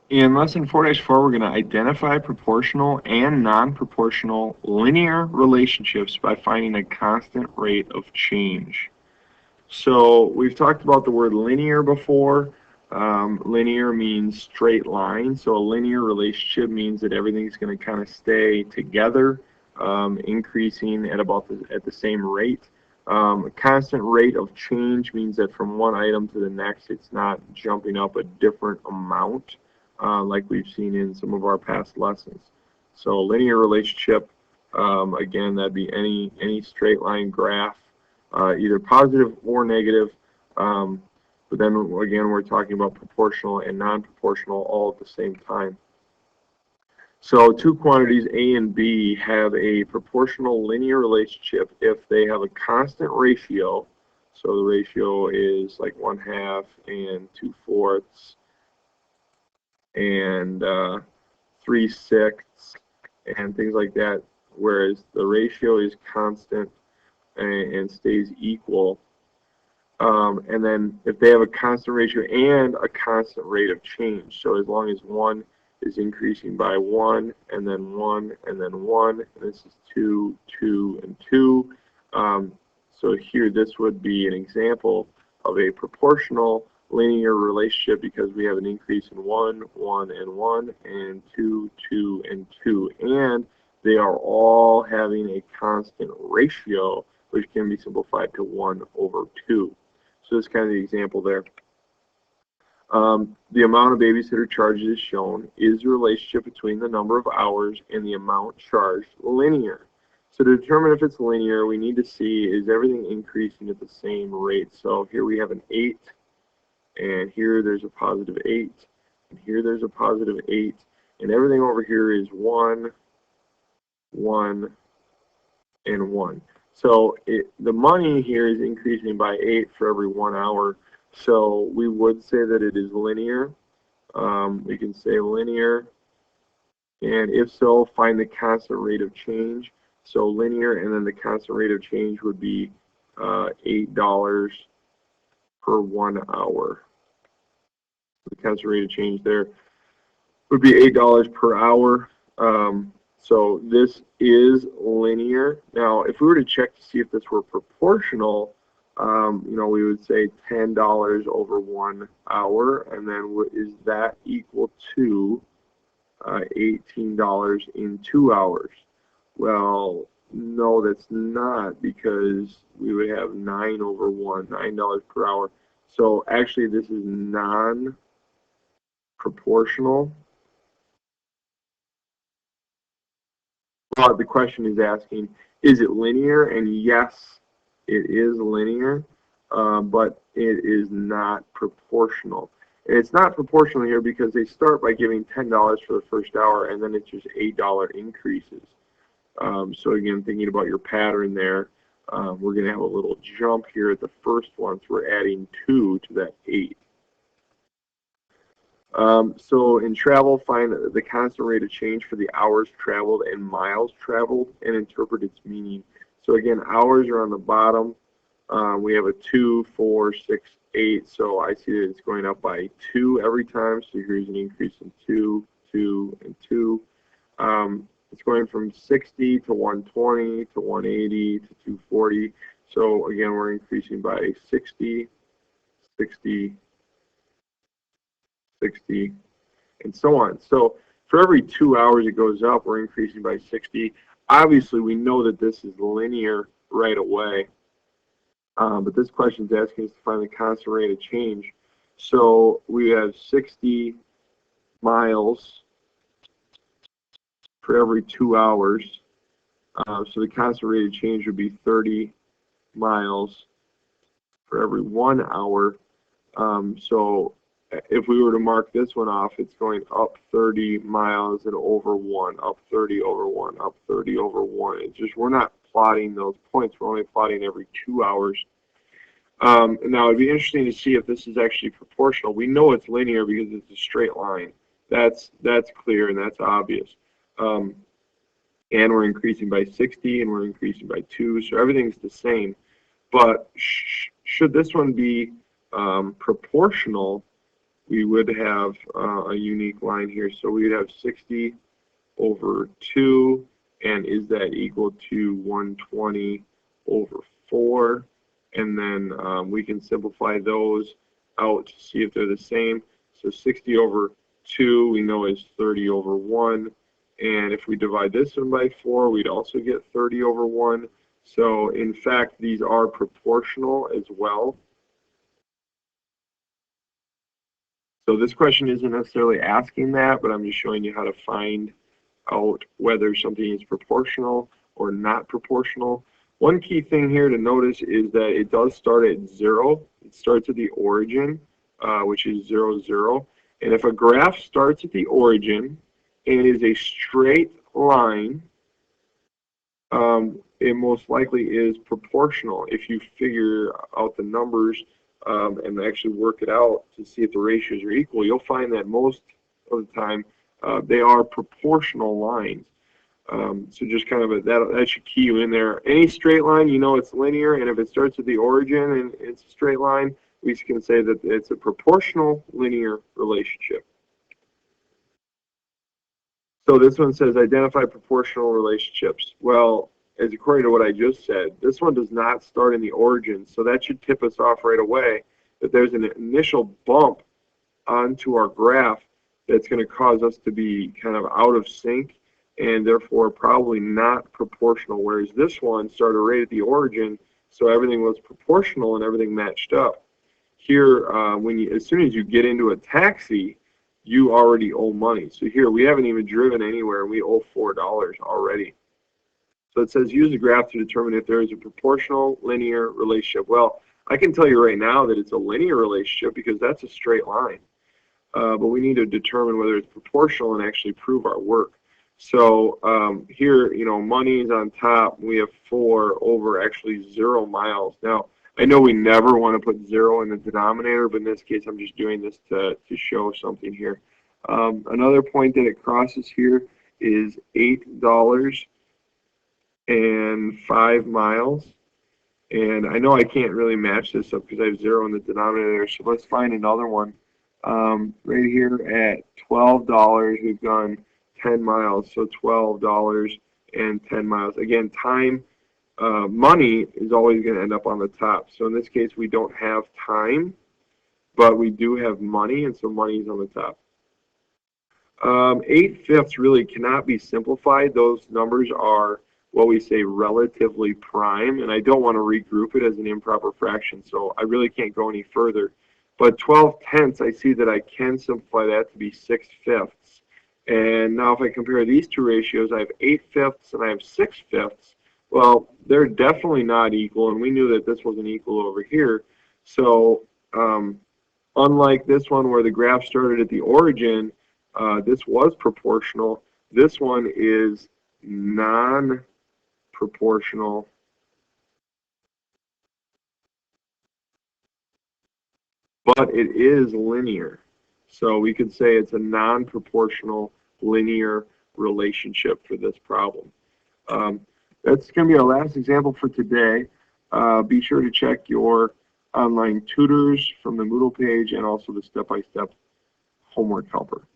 In lesson 4-4, we're going to identify proportional and non-proportional linear relationships by finding a constant rate of change. So we've talked about the word linear before. Linear means straight line. So a linear relationship means that everything's going to kind of stay together, increasing at about at the same rate. A constant rate of change means that from one item to the next, it's not jumping up a different amount, like we've seen in some of our past lessons. So linear relationship, again, that'd be any straight line graph, either positive or negative. Um, but then again, we're talking about proportional and non-proportional all at the same time. So two quantities A and B have a proportional linear relationship if they have a constant ratio. So the ratio is like 1/2 and 2/4 and 3/6 and things like that. Whereas the ratio is constant and stays equal. And then if they have a constant ratio and a constant rate of change, so as long as one is increasing by 1 and then 1 and then 1, and this is 2, 2, and 2. So here this would be an example of a proportional linear relationship because we have an increase in 1, 1, and 1, and 2, 2, and 2. And they are all having a constant ratio, which can be simplified to 1/2. So this is kind of the example there. The amount of babysitter charges is shown. Is the relationship between the number of hours and the amount charged linear? So to determine if it's linear, we need to see is everything increasing at the same rate. So here we have an 8, and here there's a positive 8, and here there's a positive 8, and everything over here is 1, 1, and 1. So the money here is increasing by 8 for every 1 hour. So we would say that it is linear. We can say linear, and if so, find the constant rate of change. So linear, and then the constant rate of change would be $8 per 1 hour. The constant rate of change there would be $8 per hour. So this is linear. Now, if we were to check to see if this were proportional, we would say $10 over 1 hour, and then is that equal to $18 in 2 hours? Well, no, that's not, because we would have 9 over 1, $9 per hour. So actually, this is non-proportional. But the question is asking, is it linear? And yes, it is linear, but it is not proportional. And it's not proportional here because they start by giving $10 for the first hour, and then it's just $8 increases. So again, thinking about your pattern there, we're going to have a little jump here at the first one, so we're adding 2 to that 8. So in travel, find the constant rate of change for the hours traveled and miles traveled and interpret its meaning. So again, hours are on the bottom. We have a 2, 4, 6, 8. So I see that it's going up by 2 every time. So here's an increase in 2, 2, and 2. It's going from 60 to 120 to 180 to 240. So again, we're increasing by 60, 60, 60, and so on. So for every 2 hours it goes up, we're increasing by 60. Obviously, we know that this is linear right away, but this question is asking us to find the constant rate of change. So we have 60 miles for every 2 hours. So the constant rate of change would be 30 miles for every 1 hour. So if we were to mark this one off, it's going up 30 miles and over 1, up 30 over 1, up 30 over 1. It's just we're not plotting those points. We're only plotting every 2 hours. Now, it'd be interesting to see if this is actually proportional. We know it's linear because it's a straight line. That's clear and that's obvious. And we're increasing by 60 and we're increasing by 2, so everything's the same. But should this one be proportional? we would have a unique line here. So we would have 60 over 2, and is that equal to 120 over 4? And then we can simplify those out to see if they're the same. So 60 over 2 we know is 30 over 1. And if we divide this one by 4, we'd also get 30 over 1. So in fact, these are proportional as well. So this question isn't necessarily asking that, but I'm just showing you how to find out whether something is proportional or not proportional. One key thing here to notice is that it does start at 0. It starts at the origin, which is 0, 0. And if a graph starts at the origin and is a straight line, it most likely is proportional. If you figure out the numbers and actually work it out to see if the ratios are equal, you'll find that most of the time they are proportional lines. So just kind of that should key you in there. Any straight line, you know it's linear, and if it starts at the origin and it's a straight line, we can say that it's a proportional linear relationship. So this one says identify proportional relationships. Well, as according to what I just said, this one does not start in the origin, so that should tip us off right away that there's an initial bump onto our graph that's going to cause us to be kind of out of sync and therefore probably not proportional, whereas this one started right at the origin, so everything was proportional and everything matched up. Here, as soon as you get into a taxi, you already owe money. So here, we haven't even driven anywhere, and we owe $4 already. So it says use a graph to determine if there is a proportional linear relationship. Well, I can tell you right now that it's a linear relationship because that's a straight line. But we need to determine whether it's proportional and actually prove our work. So here, money is on top. We have 4 over actually 0 miles. Now, I know we never want to put 0 in the denominator, but in this case, I'm just doing this to show something here. Another point that it crosses here is $8 and 5 miles. And I know I can't really match this up because I have 0 in the denominator, so let's find another one. Right here at $12, we've gone 10 miles, so $12 and 10 miles. Again, time, money is always going to end up on the top. So in this case, we don't have time, but we do have money, and so money is on the top. 8/5 really cannot be simplified. Those numbers are what we say relatively prime, and I don't want to regroup it as an improper fraction, so I really can't go any further. But 12/10, I see that I can simplify that to be 6/5. And now if I compare these two ratios, I have 8/5 and I have 6/5. Well, they're definitely not equal, and we knew that this wasn't equal over here. So unlike this one where the graph started at the origin, this was proportional. This one is non-proportional. But it is linear. So we could say it's a non-proportional linear relationship for this problem. That's going to be our last example for today. Be sure to check your online tutors from the Moodle page and also the step-by-step homework helper.